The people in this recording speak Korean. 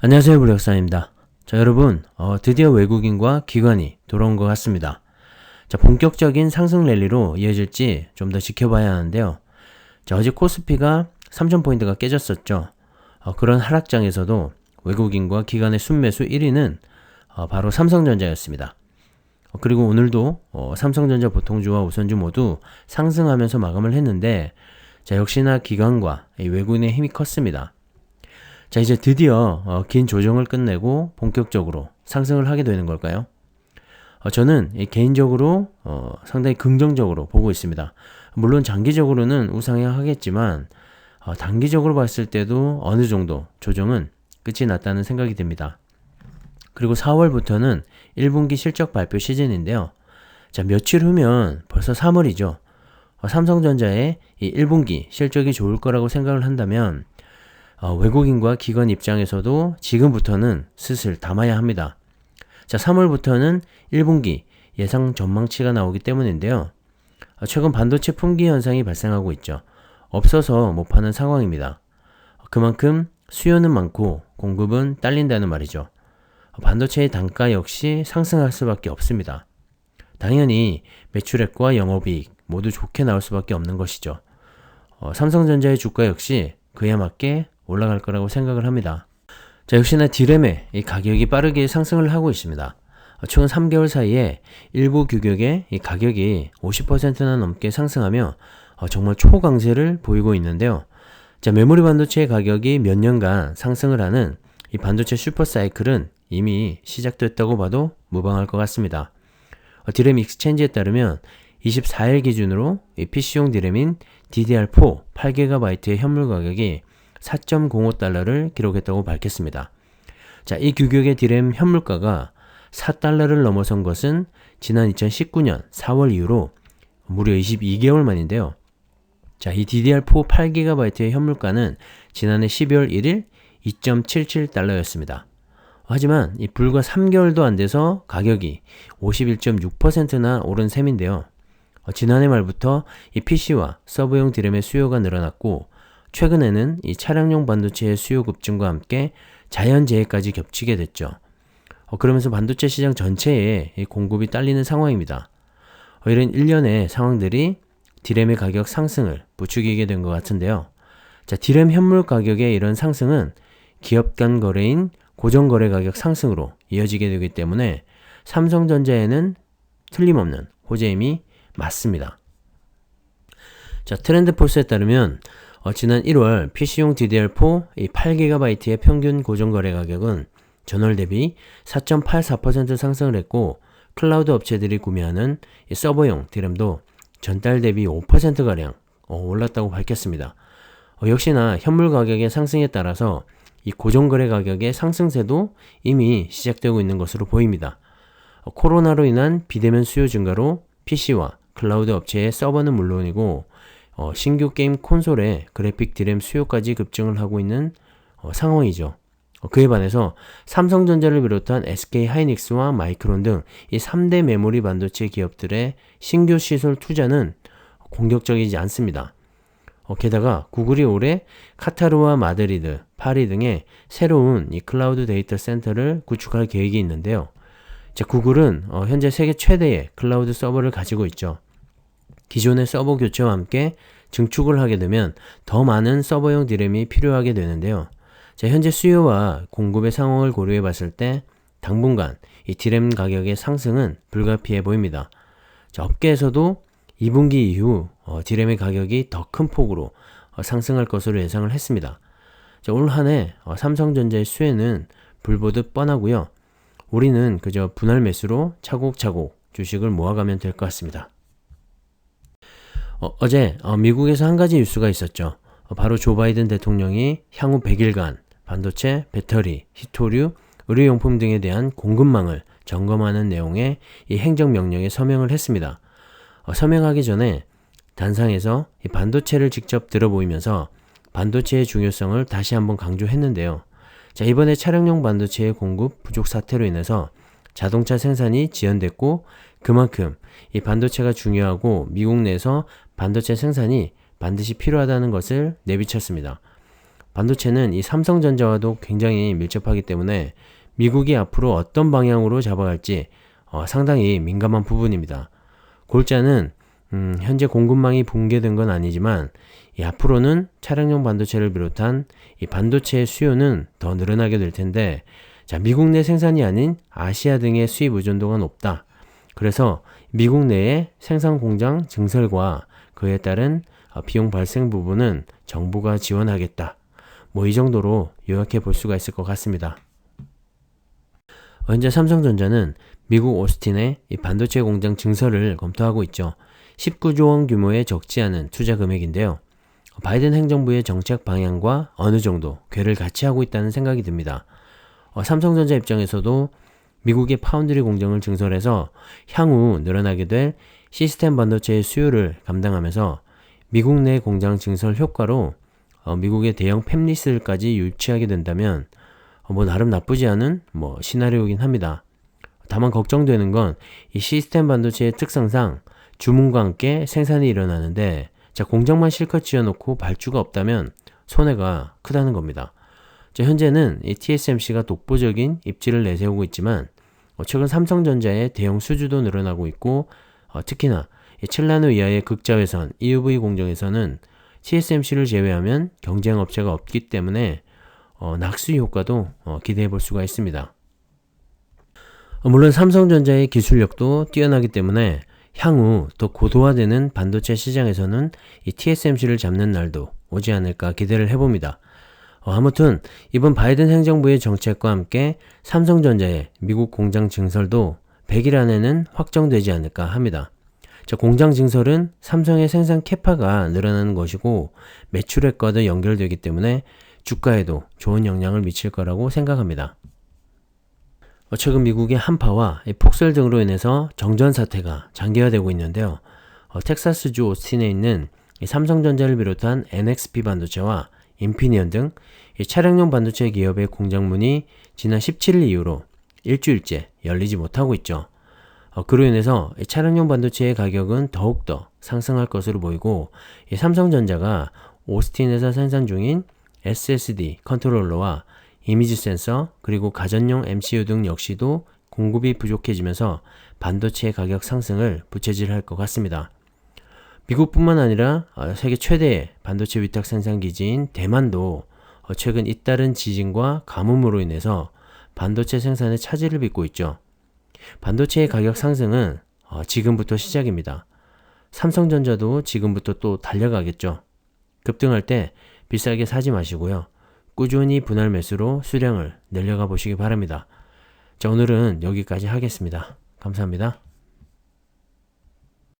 안녕하세요, 무력사입니다. 자, 여러분, 드디어 외국인과 기관이 돌아온 것 같습니다. 자, 본격적인 상승 랠리로 이어질지 좀 더 지켜봐야 하는데요. 자, 어제 코스피가 3000포인트가 깨졌었죠. 그런 하락장에서도 외국인과 기관의 순매수 1위는 바로 삼성전자였습니다. 그리고 오늘도 삼성전자 보통주와 우선주 모두 상승하면서 마감을 했는데, 자, 역시나 기관과 외국인의 힘이 컸습니다. 자, 이제 드디어 긴 조정을 끝내고 본격적으로 상승을 하게 되는 걸까요? 저는 개인적으로 상당히 긍정적으로 보고 있습니다. 물론 장기적으로는 우상향하겠지만 단기적으로 봤을 때도 어느 정도 조정은 끝이 났다는 생각이 듭니다. 그리고 4월부터는 1분기 실적 발표 시즌인데요. 자, 며칠 후면 벌써 3월이죠. 삼성전자의 이 1분기 실적이 좋을 거라고 생각을 한다면 외국인과 기관 입장에서도 지금부터는 슬슬 담아야 합니다. 자, 3월부터는 1분기 예상 전망치가 나오기 때문인데요. 최근 반도체 품귀 현상이 발생하고 있죠. 없어서 못 파는 상황입니다. 그만큼 수요는 많고 공급은 딸린다는 말이죠. 반도체의 단가 역시 상승할 수밖에 없습니다. 당연히 매출액과 영업이익 모두 좋게 나올 수밖에 없는 것이죠. 삼성전자의 주가 역시 그에 맞게 올라갈 거라고 생각을 합니다. 자, 역시나 D램의 이 가격이 빠르게 상승을 하고 있습니다. 최근 3개월 사이에 일부 규격의 이 가격이 50%나 넘게 상승하며 정말 초강세를 보이고 있는데요. 자, 메모리 반도체의 가격이 몇 년간 상승을 하는 이 반도체 슈퍼사이클은 이미 시작됐다고 봐도 무방할 것 같습니다. D램 익스체인지에 따르면 24일 기준으로 이 PC용 D램인 DDR4 8GB의 현물 가격이 4.05달러를 기록했다고 밝혔습니다. 자, 이 규격의 D램 현물가가 4달러를 넘어선 것은 지난 2019년 4월 이후로 무려 22개월 만인데요. 자, 이 DDR4 8GB의 현물가는 지난해 12월 1일 2.77달러였습니다. 하지만 이 불과 3개월도 안 돼서 가격이 51.6%나 오른 셈인데요. 지난해 말부터 이 PC와 서버용 D램의 수요가 늘어났고 최근에는 이 차량용 반도체의 수요 급증과 함께 자연재해까지 겹치게 됐죠. 그러면서 반도체 시장 전체에 이 공급이 딸리는 상황입니다. 이런 일련의 상황들이 D램의 가격 상승을 부추기게 된 것 같은데요. 자, D램 현물 가격의 이런 상승은 기업 간 거래인 고정거래 가격 상승으로 이어지게 되기 때문에 삼성전자에는 틀림없는 호재임이 맞습니다. 자, 트렌드포스에 따르면 지난 1월 PC용 DDR4 이 8GB의 평균 고정거래 가격은 전월 대비 4.84% 상승을 했고 클라우드 업체들이 구매하는 이 서버용 D램도 전달 대비 5%가량 올랐다고 밝혔습니다. 역시나 현물 가격의 상승에 따라서 이 고정거래 가격의 상승세도 이미 시작되고 있는 것으로 보입니다. 코로나로 인한 비대면 수요 증가로 PC와 클라우드 업체의 서버는 물론이고 신규 게임 콘솔의 그래픽 D램 수요까지 급증을 하고 있는 상황이죠. 그에 반해서 삼성전자를 비롯한 SK하이닉스와 마이크론 등 이 3대 메모리 반도체 기업들의 신규 시설 투자는 공격적이지 않습니다. 게다가 구글이 올해 카타르와 마드리드, 파리 등의 새로운 이 클라우드 데이터 센터를 구축할 계획이 있는데요. 자, 구글은 현재 세계 최대의 클라우드 서버를 가지고 있죠. 기존의 서버 교체와 함께 증축을 하게 되면 더 많은 서버용 D램이 필요하게 되는데요. 자, 현재 수요와 공급의 상황을 고려해 봤을 때 당분간 이 D램 가격의 상승은 불가피해 보입니다. 자, 업계에서도 2분기 이후 D램의 가격이 더 큰 폭으로 상승할 것으로 예상을 했습니다. 자, 올 한 해 삼성전자의 수혜는 불보듯 뻔하고요. 우리는 그저 분할 매수로 차곡차곡 주식을 모아가면 될 것 같습니다. 어제 미국에서 한 가지 뉴스가 있었죠. 바로 조 바이든 대통령이 향후 100일간 반도체, 배터리, 히토류, 의료용품 등에 대한 공급망을 점검하는 내용의 이 행정명령에 서명을 했습니다. 서명하기 전에 단상에서 이 반도체를 직접 들어보이면서 반도체의 중요성을 다시 한번 강조했는데요. 자, 이번에 차량용 반도체의 공급 부족 사태로 인해서 자동차 생산이 지연됐고 그만큼 이 반도체가 중요하고 미국 내에서 반도체 생산이 반드시 필요하다는 것을 내비쳤습니다. 반도체는 이 삼성전자와도 굉장히 밀접하기 때문에 미국이 앞으로 어떤 방향으로 잡아갈지 상당히 민감한 부분입니다. 골자는 현재 공급망이 붕괴된 건 아니지만 이 앞으로는 차량용 반도체를 비롯한 이 반도체의 수요는 더 늘어나게 될 텐데, 자, 미국 내 생산이 아닌 아시아 등의 수입 의존도가 높다. 그래서 미국 내의 생산 공장 증설과 그에 따른 비용 발생 부분은 정부가 지원하겠다. 뭐 이 정도로 요약해 볼 수가 있을 것 같습니다. 현재 삼성전자는 미국 오스틴의 이 반도체 공장 증설을 검토하고 있죠. 19조 원 규모의 적지 않은 투자 금액인데요. 바이든 행정부의 정책 방향과 어느 정도 궤를 같이 하고 있다는 생각이 듭니다. 삼성전자 입장에서도 미국의 파운드리 공장을 증설해서 향후 늘어나게 될 시스템 반도체의 수요를 감당하면서 미국 내 공장 증설 효과로 미국의 대형 팹리스까지 유치하게 된다면 뭐 나름 나쁘지 않은 시나리오이긴 합니다. 다만 걱정되는 건 이 시스템 반도체의 특성상 주문과 함께 생산이 일어나는데, 자, 공장만 실컷 지어놓고 발주가 없다면 손해가 크다는 겁니다. 자, 현재는 이 TSMC가 독보적인 입지를 내세우고 있지만 최근 삼성전자의 대형 수주도 늘어나고 있고, 특히나 이 7나노 이하의 극자외선 EUV 공정에서는 TSMC를 제외하면 경쟁 업체가 없기 때문에 낙수의 효과도 기대해 볼 수가 있습니다. 물론 삼성전자의 기술력도 뛰어나기 때문에 향후 더 고도화되는 반도체 시장에서는 이 TSMC를 잡는 날도 오지 않을까 기대를 해봅니다. 아무튼 이번 바이든 행정부의 정책과 함께 삼성전자의 미국 공장 증설도 100일 안에는 확정되지 않을까 합니다. 자, 공장 증설은 삼성의 생산 캐파가 늘어나는 것이고 매출액과도 연결되기 때문에 주가에도 좋은 영향을 미칠 거라고 생각합니다. 최근 미국의 한파와 폭설 등으로 인해서 정전 사태가 장기화되고 있는데요. 텍사스주 오스틴에 있는 삼성전자를 비롯한 NXP 반도체와 인피니언 등 차량용 반도체 기업의 공장문이 지난 17일 이후로 일주일째 열리지 못하고 있죠. 그로 인해서 차량용 반도체의 가격은 더욱더 상승할 것으로 보이고, 삼성전자가 오스틴에서 생산 중인 SSD 컨트롤러와 이미지 센서 그리고 가전용 MCU 등 역시도 공급이 부족해지면서 반도체의 가격 상승을 부채질할 것 같습니다. 미국뿐만 아니라 세계 최대의 반도체 위탁 생산 기지인 대만도 최근 잇따른 지진과 가뭄으로 인해서 반도체 생산에 차질을 빚고 있죠. 반도체의 가격 상승은 지금부터 시작입니다. 삼성전자도 지금부터 또 달려가겠죠. 급등할 때 비싸게 사지 마시고요. 꾸준히 분할 매수로 수량을 늘려가 보시기 바랍니다. 자, 오늘은 여기까지 하겠습니다. 감사합니다.